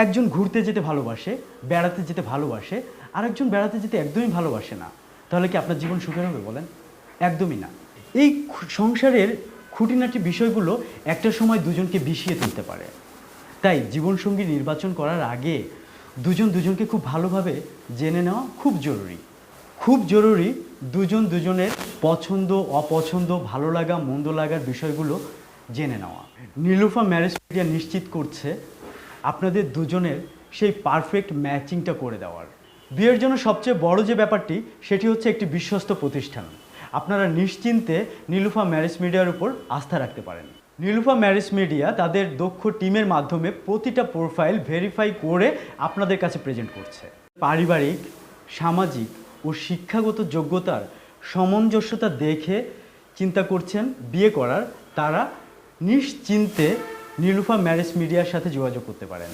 একজন ঘুরতে যেতে ভালোবাসে, বেড়াতে যেতে ভালোবাসে, আরেকজন বেড়াতে যেতে একদমই ভালোবাসে না, তাহলে কি আপনার জীবন সুখের হবে বলেন? একদমই না। এই সংসারের খুঁটিনাটি বিষয়গুলো একটা সময় দুজনকে বিষিয়ে তুলতে পারে। তাই জীবনসঙ্গী নির্বাচন করার আগে দুজন দুজনকে খুব ভালোভাবে জেনে নেওয়া খুব জরুরি। খুব জরুরি দুজন দুজনের পছন্দ অপছন্দ, ভালো লাগা মন্দ লাগার বিষয়গুলো জেনে নেওয়া। নীলুফা ম্যারেজ মিডিয়া নিশ্চিত করছে আপনাদের দুজনের সেই পারফেক্ট ম্যাচিংটা করে দেওয়ার। বিয়ের জন্য সবচেয়ে বড় যে ব্যাপারটি সেটি হচ্ছে একটি বিশ্বস্ত প্রতিষ্ঠান। আপনারা নিশ্চিন্তে নীলুফা ম্যারেজ মিডিয়ার উপর আস্থা রাখতে পারেন। নীলুফা ম্যারেজ মিডিয়া তাদের দক্ষ টিমের মাধ্যমে প্রতিটা প্রোফাইল ভেরিফাই করে আপনাদের কাছে প্রেজেন্ট করছে। পারিবারিক, সামাজিক ও শিক্ষাগত যোগ্যতার সামঞ্জস্যতা দেখে চিন্তা করছেন বিয়ে করার, তারা নিশ্চিন্তে নীলুফা ম্যারেজ মিডিয়ার সাথে যোগাযোগ করতে পারেন।